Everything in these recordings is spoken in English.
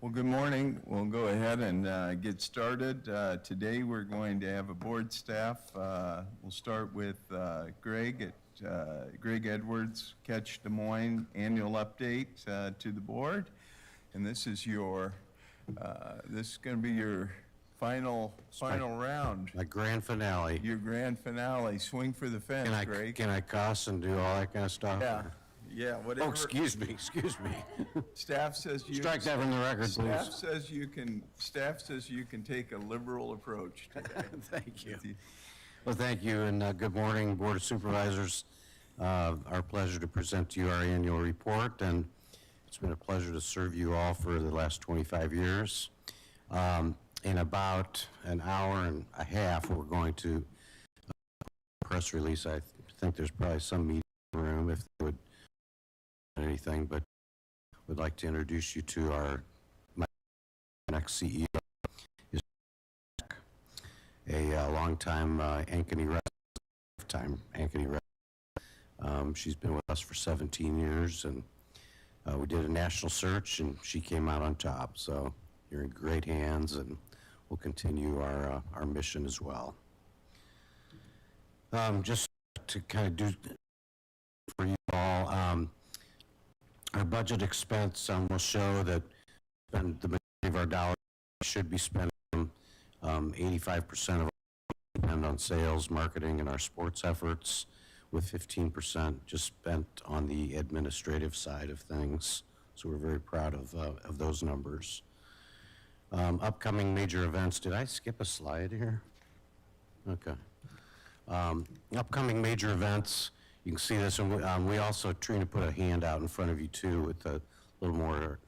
Well, good morning. We'll go ahead and get started. Today we're going to have a board staff. We'll start with Greg Edwards, Catch Des Moines annual update to the board. And this is your, this is going to be your final round. My grand finale. Your grand finale. Swing for the fence, Greg. Can I cuss and do all that kind of stuff? Yeah, whatever. Oh, excuse me. Staff says you strike that from the record, please. Staff says you can take a liberal approach today. Thank you. Well, thank you, and good morning, Board of Supervisors. Our pleasure to present to you our annual report, and it's been a pleasure to serve you all for the last 25 years. In about an hour and a half, we're going to press release. I think there's probably some meeting room if they would anything, but would like to introduce you to my next CEO, is a longtime Ankeny resident. She's been with us for 17 years, and we did a national search, and she came out on top. So you're in great hands, and we'll continue our mission as well. Just to kind of do for you all. Our budget expense will show that the majority of our dollars should be spent. 85% of our depend on sales, marketing, and our sports efforts, with 15% just spent on the administrative side of things. So we're very proud of those numbers. Upcoming major events. Did I skip a slide here? Okay. Upcoming major events. You can see this, and we also trying to put a handout in front of you too with a little more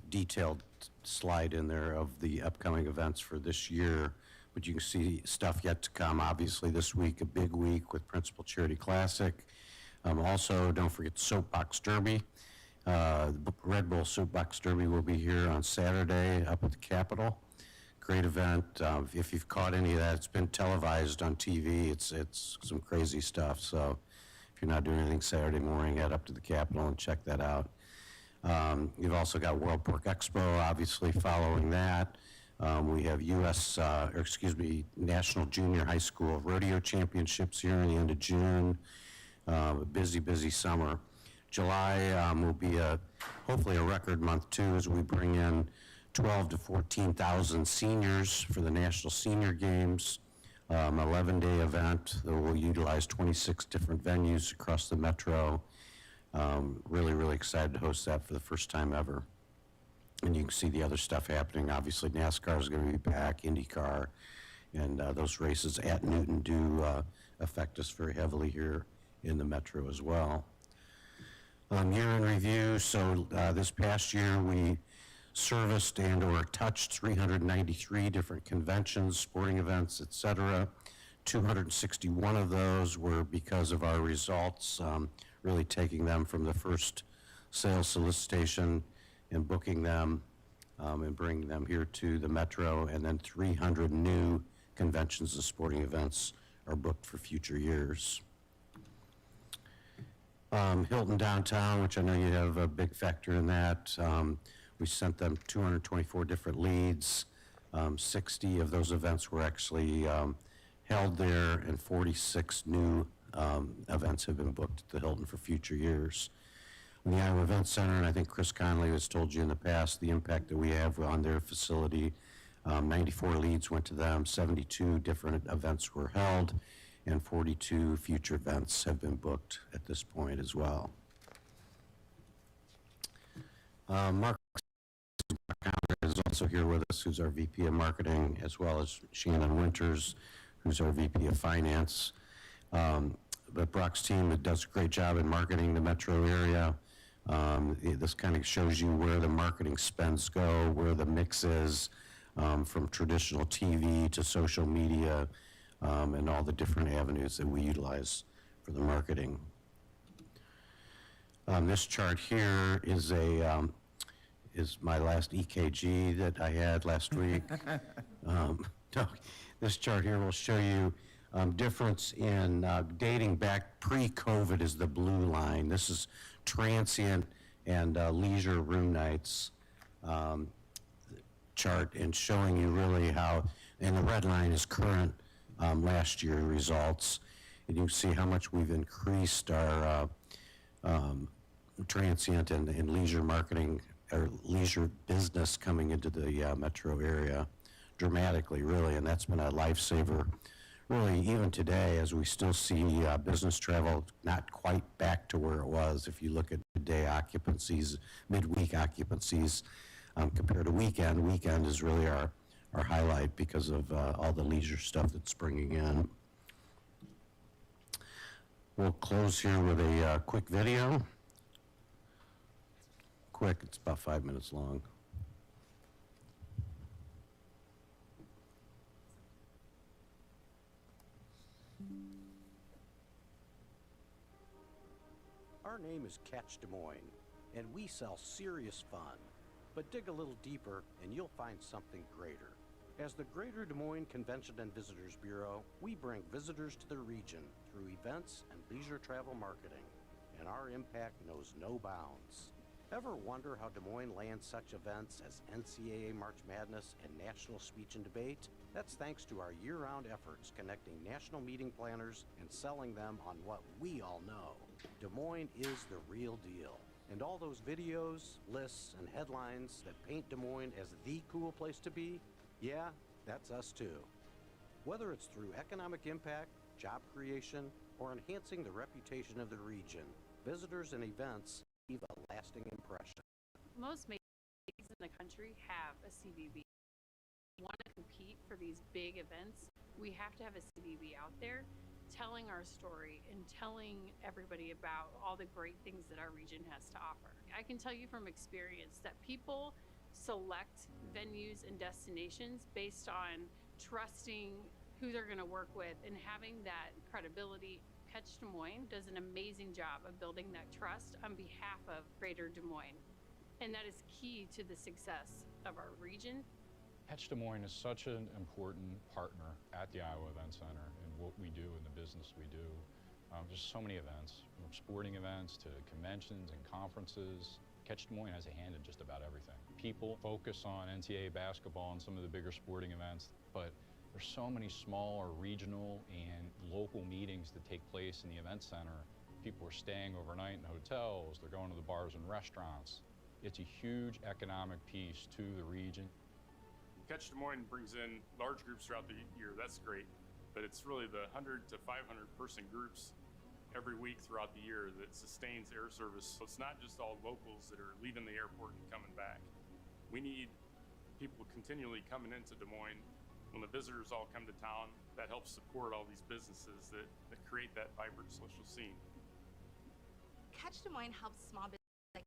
detailed slide in there of the upcoming events for this year. But you can see stuff yet to come. Obviously this week, a big week with Principal Charity Classic. Also, don't forget Soapbox Derby. The Red Bull Soapbox Derby will be here on Saturday up at the Capitol. Great event. If you've caught any of that, it's been televised on TV. It's some crazy stuff. So if you're not doing anything Saturday morning, head up to the Capitol and check that out. You've also got World Pork Expo, obviously following that. We have National Junior High School Rodeo Championships here in the end of June. Busy summer. July will be hopefully a record month too, as we bring in 12 to 14,000 seniors for the National Senior Games, 11-day event that will utilize 26 different venues across the metro. Really excited to host that for the first time ever. And you can see the other stuff happening. Obviously, NASCAR is going to be back, IndyCar, and those races at Newton do affect us very heavily here in the metro as well. Year in review, so this past year we serviced and or touched 393 different conventions, sporting events, etc. 261 of those were because of our results, really taking them from the first sales solicitation and booking them and bringing them here to the metro, and then 300 new conventions and sporting events are booked for future years. Hilton Downtown, which I know you have a big factor in that. We sent them 224 different leads. 60 of those events were actually held there, and 46 new events have been booked at the Hilton for future years. In the Iowa Event Center, and I think Chris Conley has told you in the past the impact that we have on their facility. 94 leads went to them, 72 different events were held, and 42 future events have been booked at this point as well. Mark is also here with us, who's our VP of Marketing, as well as Shannon Winters, who's our VP of Finance. But Brock's team does a great job in marketing the metro area. This kind of shows you where the marketing spends go, where the mix is, from traditional TV to social media, and all the different avenues that we utilize for the marketing. This chart here is my last EKG that I had last week. This chart here will show you difference in dating back pre-COVID is the blue line. This is transient and leisure room nights chart and showing you really how, and the red line is current last year results, and you see how much we've increased our transient and leisure marketing, or leisure business coming into the metro area dramatically, really, and that's been a lifesaver. Really, even today, as we still see business travel not quite back to where it was, if you look at day occupancies, midweek occupancies, compared to weekend. Weekend is really our highlight because of all the leisure stuff that's bringing in. We'll close here with a quick video. Quick, it's about 5 minutes long. Our name is Catch Des Moines, and we sell serious fun. But dig a little deeper, and you'll find something greater. As the Greater Des Moines Convention and Visitors Bureau, we bring visitors to the region through events and leisure travel marketing, and our impact knows no bounds. Ever wonder how Des Moines lands such events as NCAA March Madness and National Speech and Debate? That's thanks to our year-round efforts connecting national meeting planners and selling them on what we all know. Des Moines is the real deal. And all those videos, lists, and headlines that paint Des Moines as the cool place to be, yeah, that's us too. Whether it's through economic impact, job creation, or enhancing the reputation of the region, visitors and events leave a lasting impression. Most major leagues in the country have a CVB. If we want to compete for these big events, we have to have a CVB out there telling our story and telling everybody about all the great things that our region has to offer. I can tell you from experience that people select venues and destinations based on trusting who they're going to work with and having that credibility. Catch Des Moines does an amazing job of building that trust on behalf of Greater Des Moines, and that is key to the success of our region. Catch Des Moines is such an important partner at the Iowa Event Center in what we do and the business we do. There's so many events, from sporting events to conventions and conferences. Catch Des Moines has a hand in just about everything. People focus on NCAA basketball and some of the bigger sporting events, but there's so many smaller regional and local meetings that take place in the event center. People are staying overnight in hotels, they're going to the bars and restaurants. It's a huge economic piece to the region. Catch Des Moines brings in large groups throughout the year, that's great, but it's really the 100 to 500 person groups every week throughout the year that sustains air service. So it's not just all locals that are leaving the airport and coming back. We need people continually coming into Des Moines. When the visitors all come to town, that helps support all these businesses that create that vibrant social scene. Catch Des Moines helps small businesses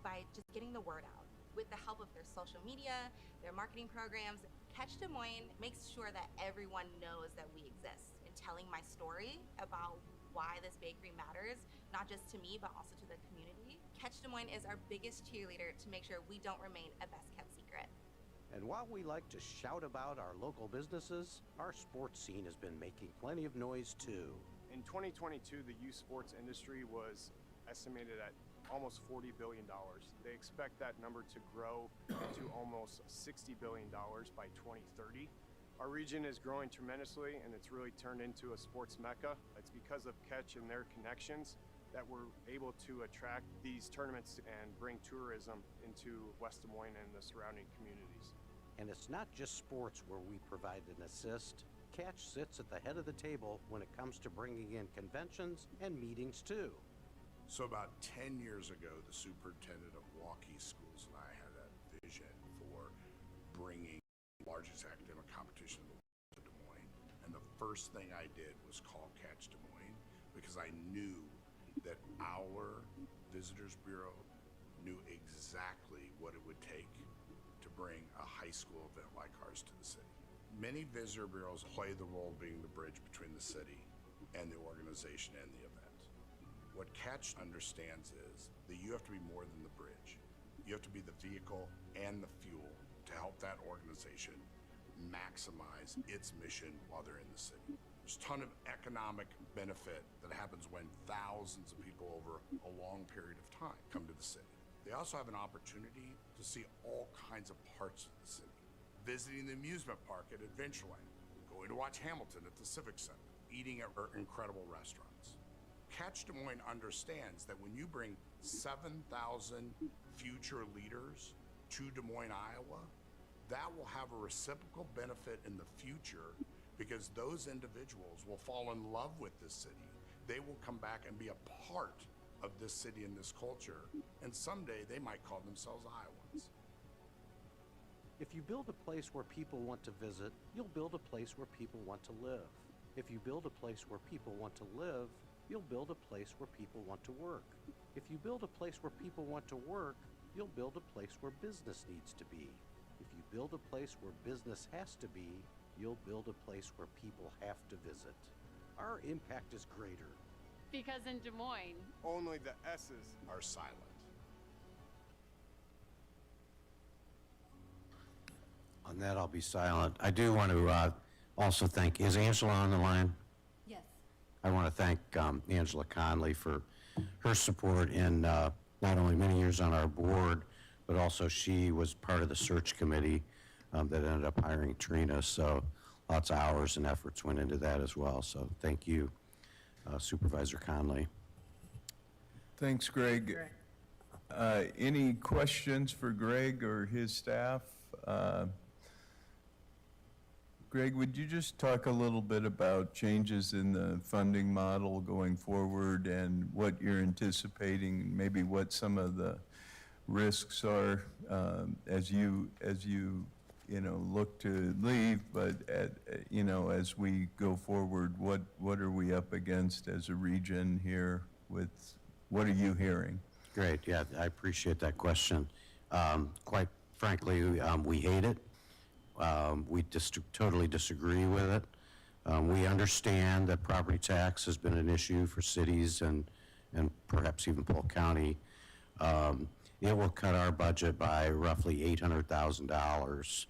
by just getting the word out. With the help of their social media, their marketing programs, Catch Des Moines makes sure that everyone knows that we exist. And telling my story about why this bakery matters, not just to me, but also to the community. Catch Des Moines is our biggest cheerleader to make sure we don't remain a best-kept secret. And while we like to shout about our local businesses, our sports scene has been making plenty of noise too. In 2022, the youth sports industry was estimated at almost $40 billion. They expect that number to grow to almost $60 billion by 2030. Our region is growing tremendously, and it's really turned into a sports mecca. It's because of Catch and their connections that we're able to attract these tournaments and bring tourism into West Des Moines and the surrounding communities. And it's not just sports where we provide an assist. Catch sits at the head of the table when it comes to bringing in conventions and meetings too. So about 10 years ago, the superintendent of Waukee Schools and I had a vision for bringing the largest academic competition in the world to Des Moines. And the first thing I did was call Catch Des Moines because I knew that our Visitors Bureau knew exactly what it would take to bring a high school event like ours to the city. Many visitor bureaus play the role of being the bridge between the city and the organization and the event. What Catch understands is that you have to be more than the bridge. You have to be the vehicle and the fuel to help that organization maximize its mission while they're in the city. There's a ton of economic benefit that happens when thousands of people over a long period of time come to the city. They also have an opportunity to see all kinds of parts of the city. Visiting the amusement park at Adventureland, going to watch Hamilton at the Civic Center, eating at our incredible restaurants. Catch Des Moines understands that when you bring 7,000 future leaders to Des Moines, Iowa, that will have a reciprocal benefit in the future because those individuals will fall in love with this city. They will come back and be a part of this city and this culture, and someday they might call themselves Iowans. If you build a place where people want to visit, you'll build a place where people want to live. If you build a place where people want to live, you'll build a place where people want to work. If you build a place where people want to work, you'll build a place where business needs to be. If you build a place where business has to be, you'll build a place where people have to visit. Our impact is greater. Because in Des Moines, Only the S's. Are silent. On that, I'll be silent. I do want to also thank, is Angela on the line? Yes. I want to thank Angela Conley for her support in not only many years on our board, but also she was part of the search committee that ended up hiring Trina. So lots of hours and efforts went into that as well. So thank you, Supervisor Conley. Thanks, Greg. Any questions for Greg or his staff? Greg, would you just talk a little bit about changes in the funding model going forward and what you're anticipating, maybe what some of the risks are as you look to leave, but as we go forward, what are we up against as a region here with, what are you hearing? Great, yeah, I appreciate that question. Quite frankly, we hate it. We totally disagree with it. We understand that property tax has been an issue for cities and perhaps even Polk County. It will cut our budget by roughly $800,000.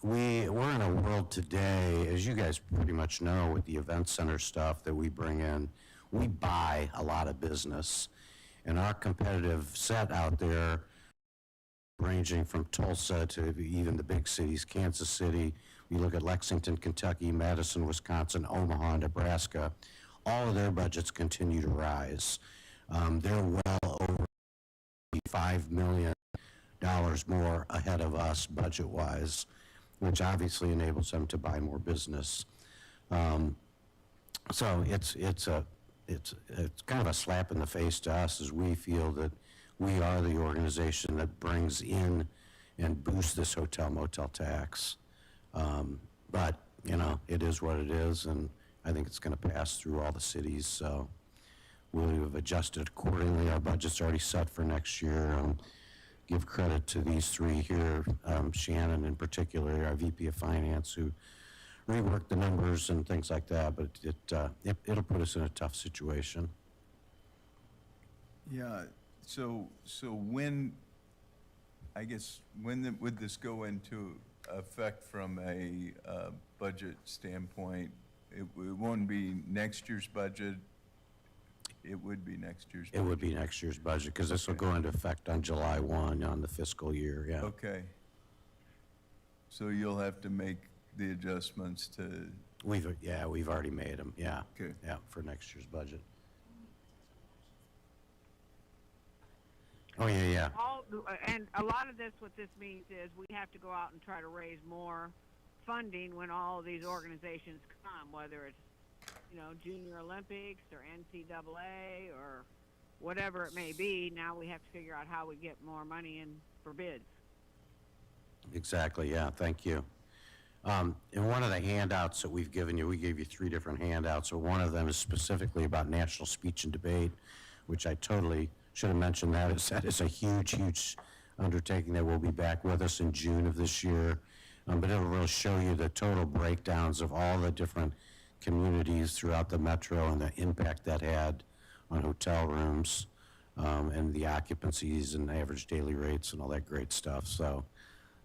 We're in a world today, as you guys pretty much know, with the event center stuff that we bring in, we buy a lot of business. And our competitive set out there, ranging from Tulsa to even the big cities, Kansas City, we look at Lexington, Kentucky, Madison, Wisconsin, Omaha, Nebraska, all of their budgets continue to rise. They're well over $5 million more ahead of us budget-wise, which obviously enables them to buy more business. So it's kind of a slap in the face to us as we feel that we are the organization that brings in and boosts this hotel motel tax. But, it is what it is, and I think it's going to pass through all the cities. So we have adjusted accordingly. Our budget's already set for next year. Give credit to these three here, Shannon in particular, our VP of Finance, who reworked the numbers and things like that, but it'll put us in a tough situation. Yeah, so when would this go into effect from a budget standpoint? It won't be next year's budget. It would be next year's budget. It would be next year's budget, because this will go into effect on July 1 on the fiscal year, yeah. Okay. So you'll have to make the adjustments to... We've already made them, yeah. Okay. Yeah, for next year's budget. Oh, yeah. And a lot of this, what this means is we have to go out and try to raise more funding when all of these organizations come, whether it's, Junior Olympics or NCAA or whatever it may be. Now we have to figure out how we get more money in for bids. Exactly, yeah, thank you. In one of the handouts that we've given you, we gave you 3 different handouts, so one of them is specifically about national speech and debate, which I totally should have mentioned. That is a huge undertaking that will be back with us in June of this year. But it'll really show you the total breakdowns of all the different communities throughout the metro and the impact that had on hotel rooms and the occupancies and average daily rates and all that great stuff. So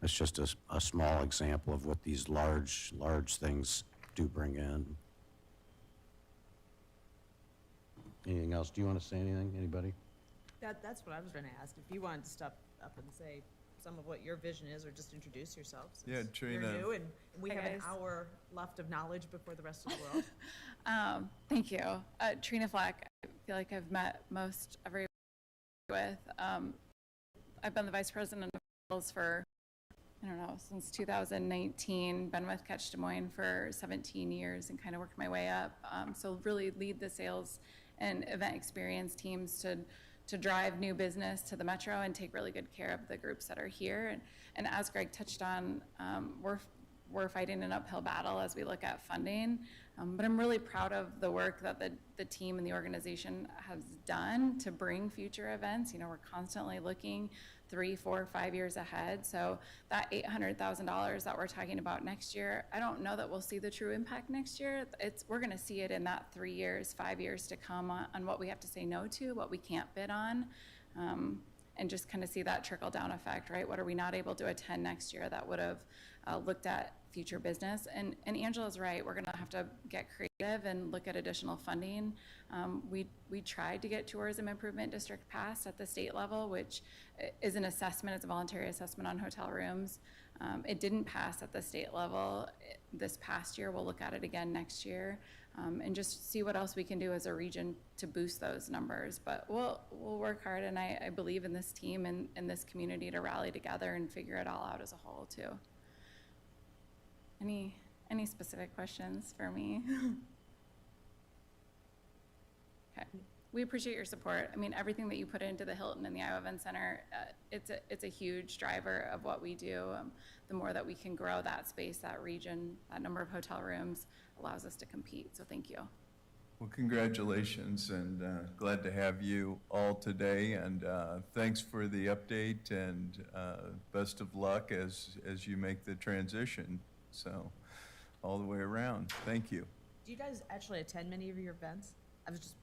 it's just a small example of what these large things do bring in. Anything else? Do you want to say anything, anybody? That's what I was going to ask. If you wanted to step up and say some of what your vision is, or just introduce yourself. Since Yeah, Trina. You're new, and we Hi, have an guys. hour left of knowledge before the rest of the world. Thank you. Trina Flack, I feel like I've met most everyone with. I've been the vice president of sales for, I don't know, since 2019, been with Catch Des Moines for 17 years and kind of worked my way up. So really lead the sales and event experience teams to drive new business to the Metro and take really good care of the groups that are here. And as Greg touched on, we're fighting an uphill battle as we look at funding. But I'm really proud of the work that the team and the organization has done to bring future events. You know, we're constantly looking 3, 4, 5 years ahead. So that $800,000 that we're talking about next year, I don't know that we'll see the true impact next year. We're gonna see it in that 3 years, 5 years to come on what we have to say no to, what we can't bid on. And just kind of see that trickle down effect, right? What are we not able to attend next year that would have looked at future business? And Angela's right, we're gonna have to get creative and look at additional funding. We tried to get Tourism Improvement District passed at the state level, which is an assessment, it's a voluntary assessment on hotel rooms. It didn't pass at the state level this past year. We'll look at it again next year. And just see what else we can do as a region to boost those numbers. But we'll work hard, and I believe in this team and in this community to rally together and figure it all out as a whole too. Any specific questions for me? Okay. We appreciate your support. I mean, everything that you put into the Hilton and the Iowa Event Center, it's a huge driver of what we do. The more that we can grow that space, that region, that number of hotel rooms allows us to compete. So thank you. Well, congratulations, and glad to have you all today, and thanks for the update, and best of luck as you make the transition. So all the way around, thank you. Do you guys actually attend many of your events? I was just,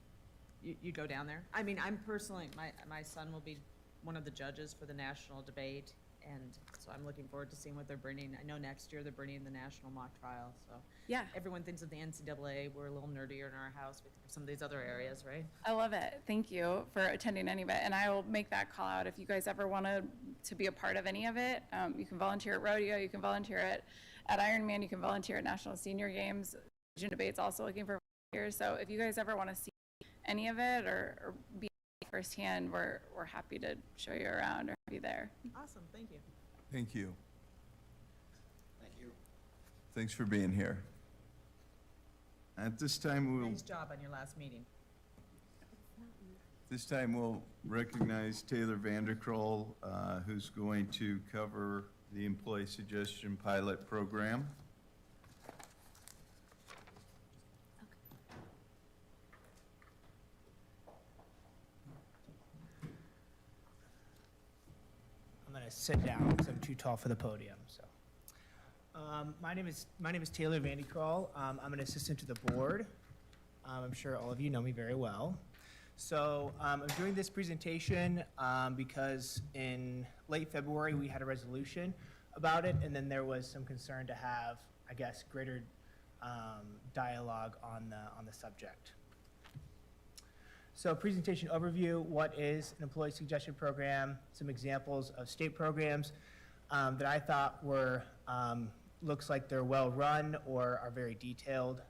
you go down there? I mean, I'm personally, my son will be one of the judges for the national debate, and so I'm looking forward to seeing what they're bringing. I know next year they're bringing the national mock trial, so. Yeah. Everyone thinks of the NCAA, we're a little nerdier in our house, we think of some of these other areas, right? I love it. Thank you for attending any of it. And I will make that call out if you guys ever want to be a part of any of it. You can volunteer at rodeo, you can volunteer at Ironman, you can volunteer at National Senior Games. Region Debate's also looking for volunteers. So if you guys ever want to see any of it or be firsthand, we're happy to show you around or be there. Awesome, thank you. Thank you. Thank you. Thanks for being here. At this time, Nice job on your last meeting. we'll recognize Taylor Vanderkrol, who's going to cover the Employee Suggestion Pilot Program. I'm going to sit down because I'm too tall for the podium. So, my name is Taylor Vanderkrol. I'm an assistant to the board. I'm sure all of you know me very well. So I'm doing this presentation because in late February we had a resolution about it, and then there was some concern to have, I guess, greater dialogue on the subject. So presentation overview, what is an employee suggestion program, some examples of state programs that I thought were, looks like they're well run or are very detailed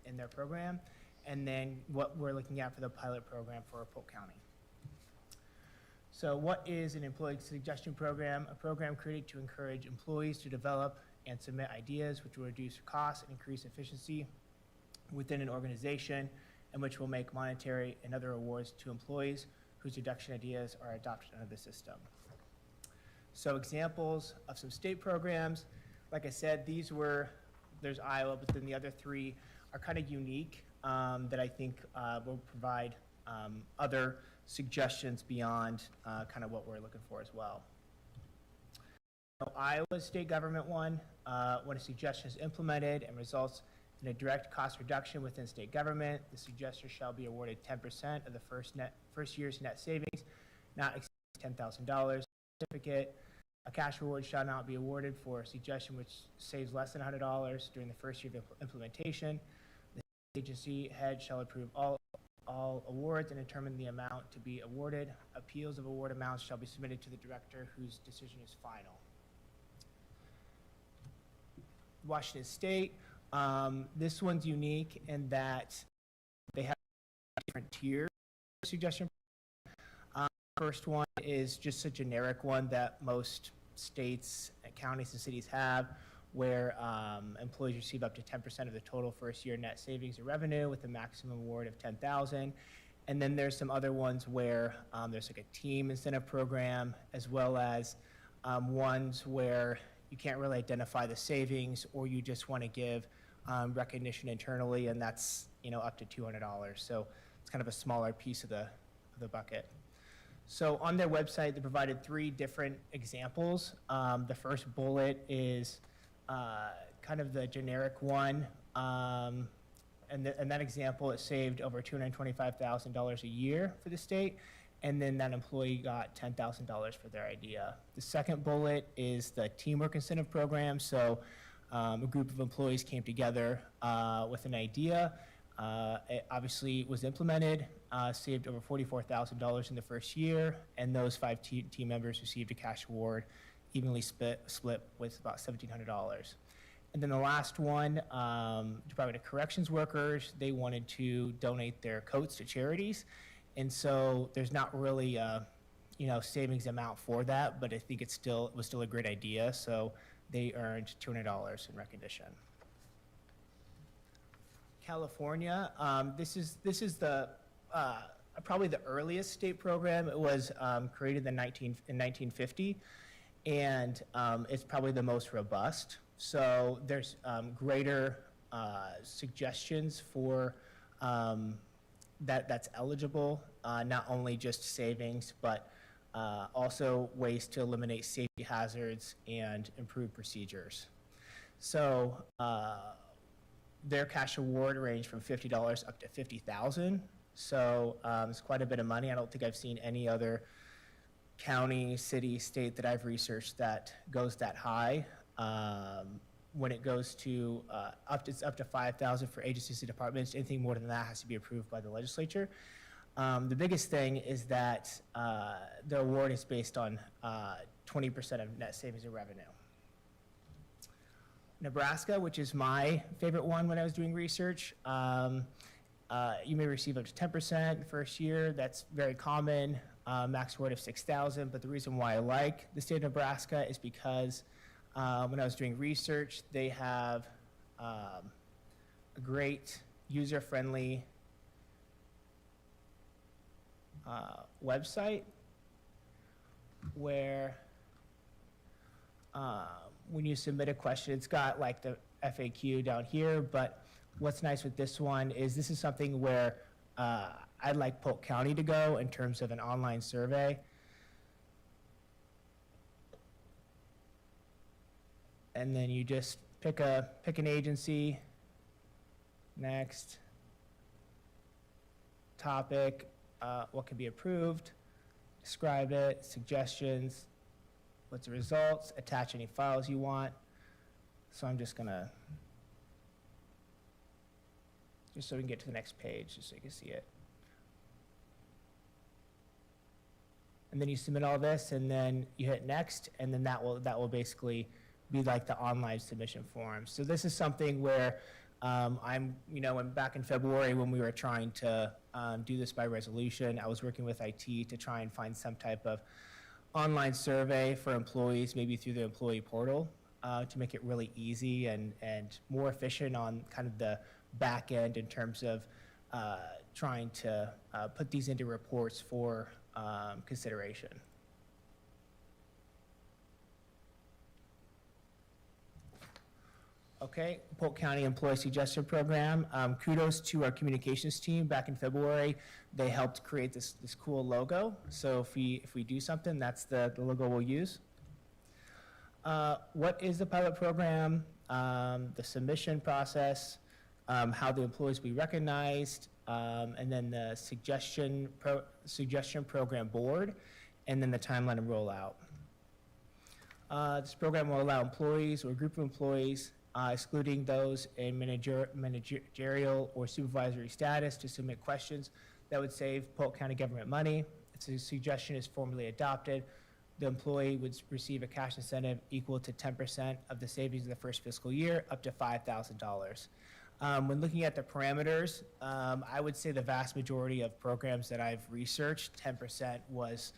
in their program, and then what we're looking at for the pilot program for Polk County. So what is an employee suggestion program? A program created to encourage employees to develop and submit ideas which will reduce costs and increase efficiency within an organization, and which will make monetary and other awards to employees whose reduction ideas are adopted under the system. So examples of some state programs, like I said, there's Iowa, but then the other three are kind of unique that I think will provide other suggestions beyond kind of what we're looking for as well. So Iowa's state government one, when a suggestion is implemented and results in a direct cost reduction within state government, the suggester shall be awarded 10% of the first year's net savings, not exceeding $10,000 certificate. A cash reward shall not be awarded for a suggestion which saves less than $100 during the first year of implementation. The agency head shall approve all all awards and determine the amount to be awarded. Appeals of award amounts shall be submitted to the director whose decision is final. Washington State, this one's unique in that they have different tiers of suggestion. First one is just a generic one that most states, counties, and cities have, where employees receive up to 10% of the total first year net savings or revenue with a maximum award of $10,000. And then there's some other ones where there's like a team incentive program, as well as ones where you can't really identify the savings, or you just want to give recognition internally, and that's up to $200. So it's kind of a smaller piece of the bucket. So on their website, they provided 3 different examples. The first bullet is kind of the generic one, and that example, it saved over $225,000 a year for the state, and then that employee got $10,000 for their idea. The second bullet is the teamwork incentive program. So a group of employees came together with an idea. It obviously was implemented, saved over $44,000 in the first year, and those 5 team members received a cash award, evenly split with about $1,700. And then the last one, Department of Corrections workers, they wanted to donate their coats to charities. And so there's not really a, savings amount for that, but I think it was still a great idea. So they earned $200 in recognition. California, this is the probably the earliest state program. It was created in 1950, and it's probably the most robust. So there's greater suggestions for that's eligible, not only just savings, but also ways to eliminate safety hazards and improve procedures. So their cash award range from $50 up to $50,000. So it's quite a bit of money. I don't think I've seen any other county, city, state that I've researched that goes that high. When it goes to it's up to $5,000 for agencies and departments. Anything more than that has to be approved by the legislature. The biggest thing is that the award is based on 20% of net savings and revenue. Nebraska, which is my favorite one when I was doing research, you may receive up to 10% the first year. That's very common, max award of $6,000. But the reason why I like the state of Nebraska is because when I was doing research, they have a great user-friendly website where when you submit a question, it's got like the FAQ down here, but what's nice with this one is this is something where I'd like Polk County to go in terms of an online survey. And then you just pick an agency, next, topic, what can be approved, describe it, suggestions, what's the results, attach any files you want. So I'm just gonna, just so we can get to the next page, just so you can see it. And then you submit all this, and then you hit next, and then that will basically be like the online submission form. So this is something where back in February when we were trying to do this by resolution, I was working with IT to try and find some type of online survey for employees, maybe through the employee portal, to make it really easy and more efficient on kind of the back end in terms of trying to put these into reports for consideration. Okay, Polk County Employee Suggestion Program. Kudos to our communications team. Back in February, they helped create this cool logo. So if we do something, that's the logo we'll use. What is the pilot program? The submission process, how the employees will be recognized, and then the suggestion program board, and then the timeline and rollout. This program will allow employees or a group of employees, excluding those in managerial or supervisory status, to submit questions that would save Polk County government money. If the suggestion is formally adopted, the employee would receive a cash incentive equal to 10% of the savings of the first fiscal year, up to $5,000. When looking at the parameters, I would say the vast majority of programs that I've researched, 10% was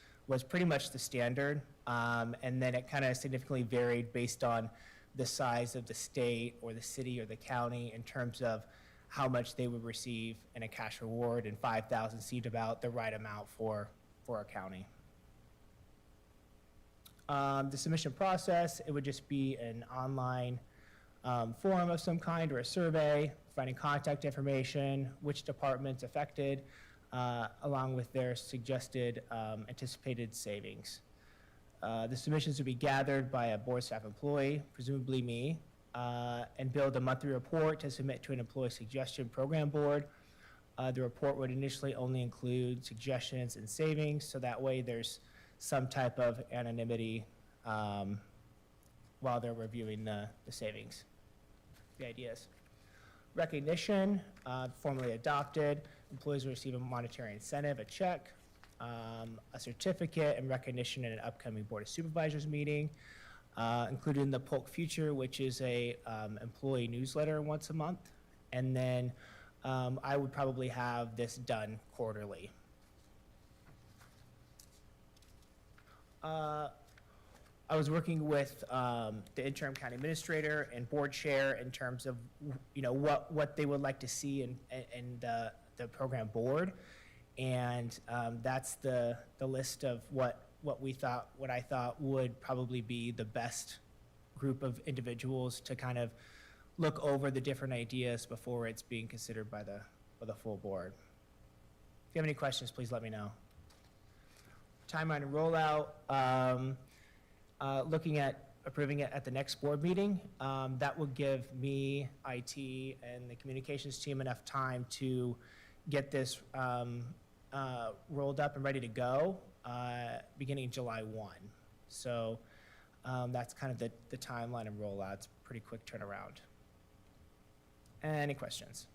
pretty much the standard. And then it kind of significantly varied based on the size of the state or the city or the county in terms of how much they would receive in a cash reward, and 5,000 seemed about the right amount for a county. The submission process, it would just be an online form of some kind or a survey, finding contact information, which department's affected, along with their suggested anticipated savings. The submissions would be gathered by a board staff employee, presumably me, and build a monthly report to submit to an employee suggestion program board. The report would initially only include suggestions and savings, so that way there's some type of anonymity while they're reviewing the savings, the ideas. Recognition, formally adopted, employees will receive a monetary incentive, a check, a certificate, and recognition in an upcoming Board of Supervisors meeting, included in the Polk Future, which is a employee newsletter once a month. And then I would probably have this done quarterly. I was working with the interim county administrator and board chair in terms of, what they would like to see in the program board. And that's the list of what I thought would probably be the best group of individuals to kind of look over the different ideas before it's being considered by the full board. If you have any questions, please let me know. Timeline and rollout, looking at approving it at the next board meeting, that will give me, IT, and the communications team enough time to get this rolled up and ready to go beginning July 1. So that's kind of the timeline and rollout. It's a pretty quick turnaround. Any questions?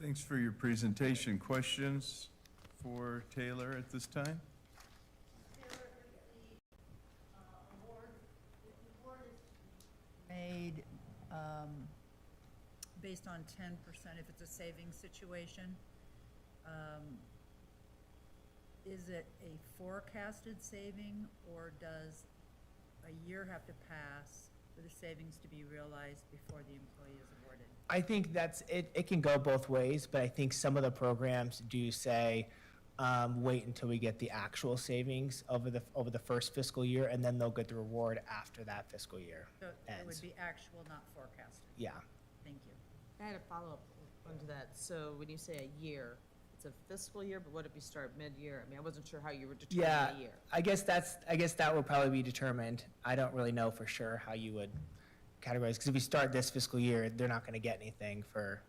Thanks for your presentation. Questions for Taylor at this time? Made based on 10% if it's a savings situation. Is it a forecasted saving, or does a year have to pass for the savings to be realized before the employee is awarded? I think that's it. It can go both ways, but I think some of the programs do say wait until we get the actual savings over the first fiscal year, and then they'll get the reward after that fiscal year So ends. it would be actual, not forecasted. Yeah. Thank you. I had a follow-up onto that. So when you say a year, it's a fiscal year, but what if you start mid-year? I mean, I wasn't sure how you were determining Yeah, a year. I guess that will probably be determined. I don't really know for sure how you would categorize, because if you start this fiscal year, they're not going to get anything for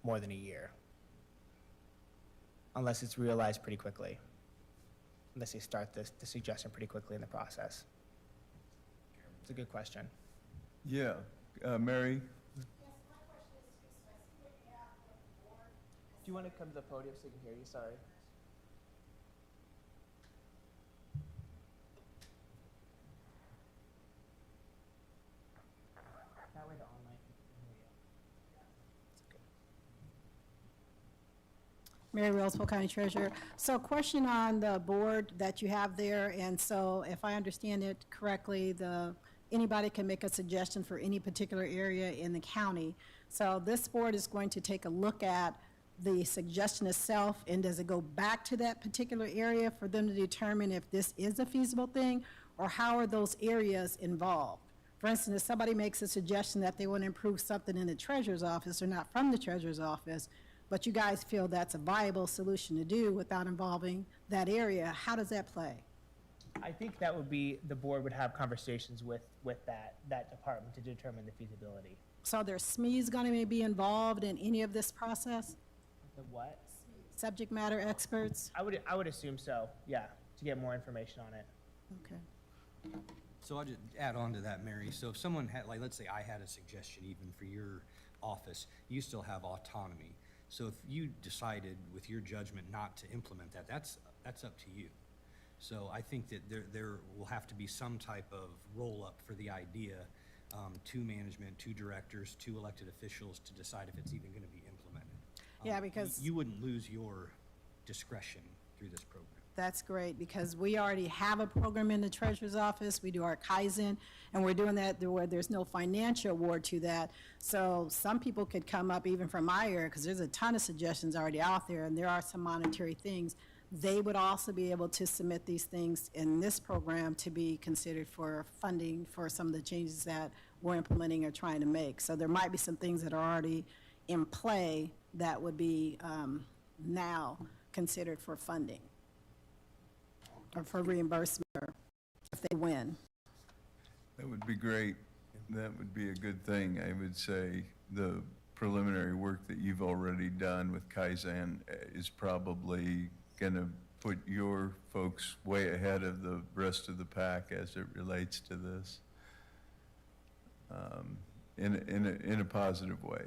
more than a year, unless it's realized pretty quickly, unless they start the suggestion pretty quickly in the process. It's a good question. Yeah, Mary? Do you want to come to the podium so they can hear you? Sorry. That way the online people can hear you. Mary Wells, Polk County Treasurer. So question on the board that you have there, and so if I understand it correctly, anybody can make a suggestion for any particular area in the county. So this board is going to take a look at the suggestion itself, and does it go back to that particular area for them to determine if this is a feasible thing, or how are those areas involved? For instance, if somebody makes a suggestion that they want to improve something in the treasurer's office or not from the treasurer's office, but you guys feel that's a viable solution to do without involving that area, how does that play? I think that would be, the board would have conversations with that department to determine the feasibility. So are there SMEs going to be involved in any of this process? The what? Subject matter experts? I would assume so, yeah, to get more information on it. Okay. So I'll just add on to that, Mary. So if someone had, like, let's say I had a suggestion even for your office, you still have autonomy. So if you decided with your judgment not to implement that, that's up to you. So I think that there will have to be some type of roll-up for the idea to management, to directors, to elected officials to decide if it's even going to be implemented. Yeah, because you wouldn't lose your discretion through this program. that's great, because we already have a program in the treasurer's office. We do our Kaizen, and we're doing that where there's no financial award to that. So some people could come up even from my area, because there's a ton of suggestions already out there, and there are some monetary things. They would also be able to submit these things in this program to be considered for funding for some of the changes that we're implementing or trying to make. So there might be some things that are already in play that would be now considered for funding or for reimbursement if they win. That would be great. That would be a good thing. I would say the preliminary work that you've already done with Kaizen is probably going to put your folks way ahead of the rest of the pack as it relates to this, in a positive way.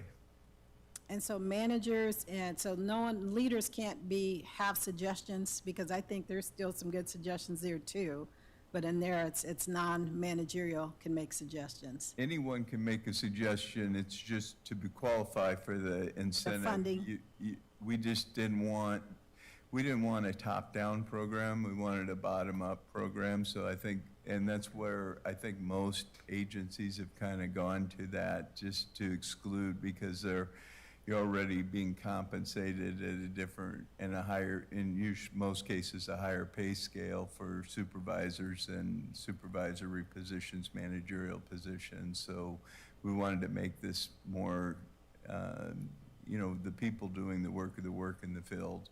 And so managers, and so leaders can't have suggestions, because I think there's still some good suggestions there too. But in there, it's non-managerial can make suggestions. Anyone can make a suggestion. It's just to be qualified for the incentive. The funding. We just didn't want a top-down program. We wanted a bottom-up program. So I think, and that's where I think most agencies have kind of gone to that, just to exclude, because you're already being compensated at a different and a higher, in most cases, a higher pay scale for supervisors and supervisory positions, managerial positions. So we wanted to make this more, the people doing the work in the field.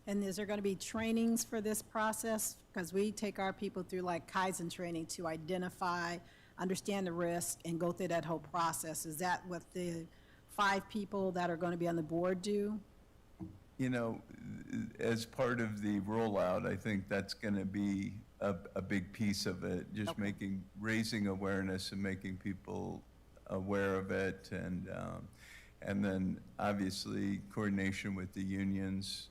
And is there going to be trainings for this process? Because we take our people through like Kaizen training to identify, understand the risk, and go through that whole process. Is that what the 5 people that are going to be on the board do? As part of the rollout, I think that's going to be a big piece of it, just Okay. raising awareness and making people aware of it, and then obviously coordination with the unions,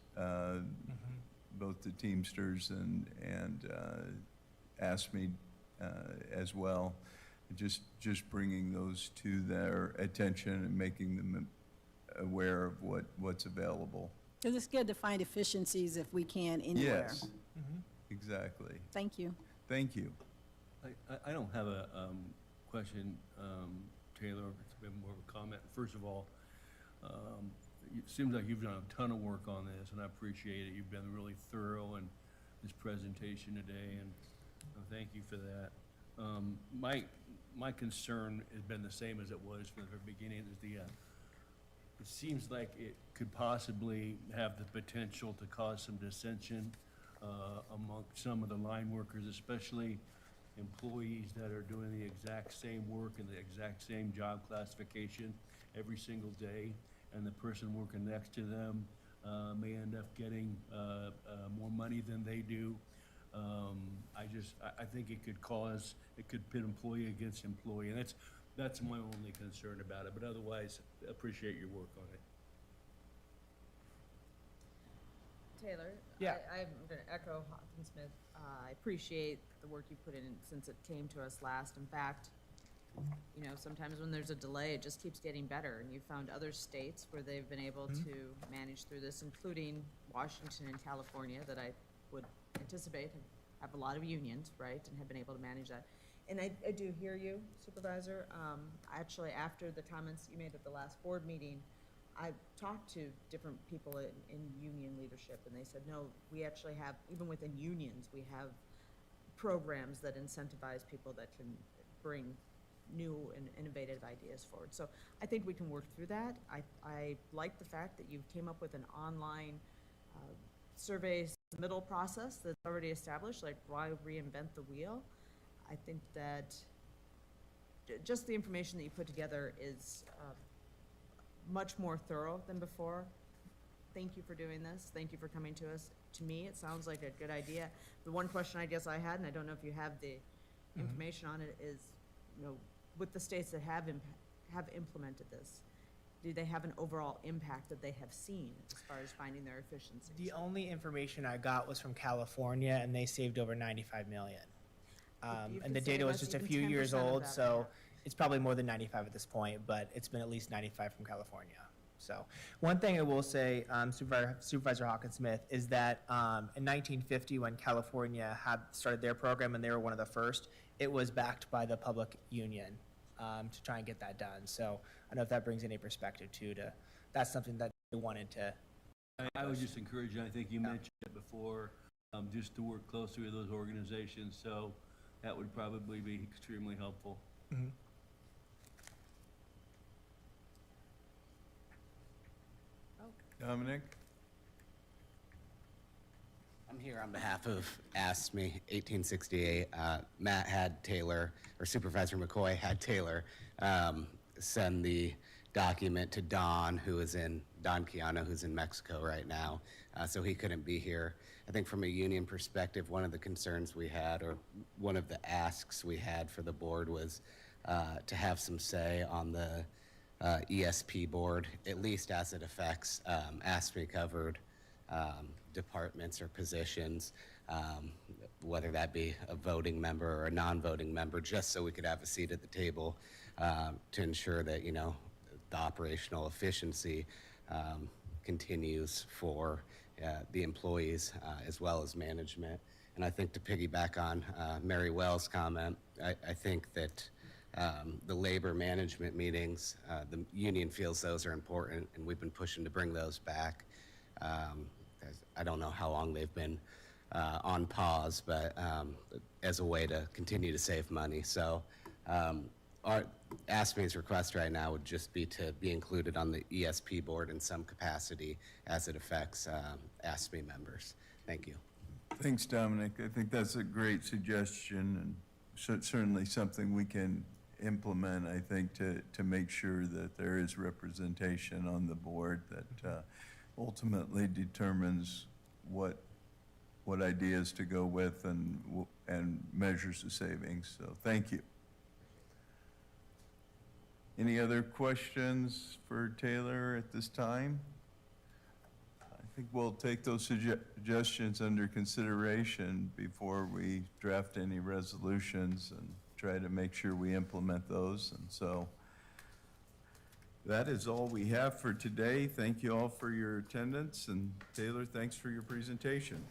both the Teamsters and ASME as well. Just bringing those to their attention and making them aware of what's available. Because it's good to find efficiencies if we can anywhere. Yes, exactly. Thank you. Thank you. I don't have a question, Taylor. It's been more of a comment. First of all, it seems like you've done a ton of work on this, and I appreciate it. You've been really thorough in this presentation today, and thank you for that. My concern has been the same as it was from the very beginning. Is it seems like it could possibly have the potential to cause some dissension among some of the line workers, especially employees that are doing the exact same work and the exact same job classification every single day, and the person working next to them may end up getting more money than they do. I think it could pit employee against employee, and that's my only concern about it. But otherwise, appreciate your work on it. Taylor? Yeah. I'm going to echo Hawkinsmith. I appreciate the work you put in since it came to us last. In fact, sometimes when there's a delay, it just keeps getting better. And you found other states where they've been able to manage through this, including Washington and California, that I would anticipate have a lot of unions, right, and have been able to manage that. And I do hear you, Supervisor. Actually, after the comments you made at the last board meeting, I talked to different people in union leadership, and they said, no, we actually have, even within unions, we have programs that incentivize people that can bring new and innovative ideas forward. So I think we can work through that. I like the fact that you came up with an online survey middle process that's already established. Like, why reinvent the wheel? I think that just the information that you put together is much more thorough than before. Thank you for doing this. Thank you for coming to us. To me, it sounds like a good idea. The one question I guess I had, and I don't know if you have the information on it, is, with the states that have have implemented this, do they have an overall impact that they have seen as far as finding their efficiencies? The only information I got was from California, and they saved over 95 million. you And the could data save was us just a even few 10% years of old, that so back. it's probably more than 95 at this point, but it's been at least 95 from California. So one thing I will say, Supervisor Hawkins-Smith, is that in 1950, when California had started their program and they were one of the first, it was backed by the public union to try and get that done. So I don't know if that brings any perspective too. That's something that they wanted to. I would just encourage you, I think you mentioned it before, just to work closely with those organizations, so that would probably be extremely helpful. Mhm. Dominic? I'm here on behalf of ASME 1868. Matt had Taylor, or Supervisor McCoy had Taylor, send the document to Don Keano, who's in Mexico right now, so he couldn't be here. I think from a union perspective, one of the concerns we had, or one of the asks we had for the board was to have some say on the ESP board, at least as it affects ASME covered departments or positions, whether that be a voting member or a non-voting member, just so we could have a seat at the table to ensure that, you know, the operational efficiency continues for the employees as well as management. And I think to piggyback on Mary Wells' comment, I think that the labor management meetings, the union feels those are important, and we've been pushing to bring those back. I don't know how long they've been on pause, but as a way to continue to save money. So our ASME's request right now would just be to be included on the ESP board in some capacity as it affects ASME members. Thank you. Thanks, Dominic. I think that's a great suggestion, and certainly something we can implement, I think, to make sure that there is representation on the board that ultimately determines what ideas to go with and measures the savings. So thank you. Any other questions for Taylor at this time? I think we'll take those suggestions under consideration before we draft any resolutions and try to make sure we implement those. And so that is all we have for today. Thank you all for your attendance, and Taylor, thanks for your presentation.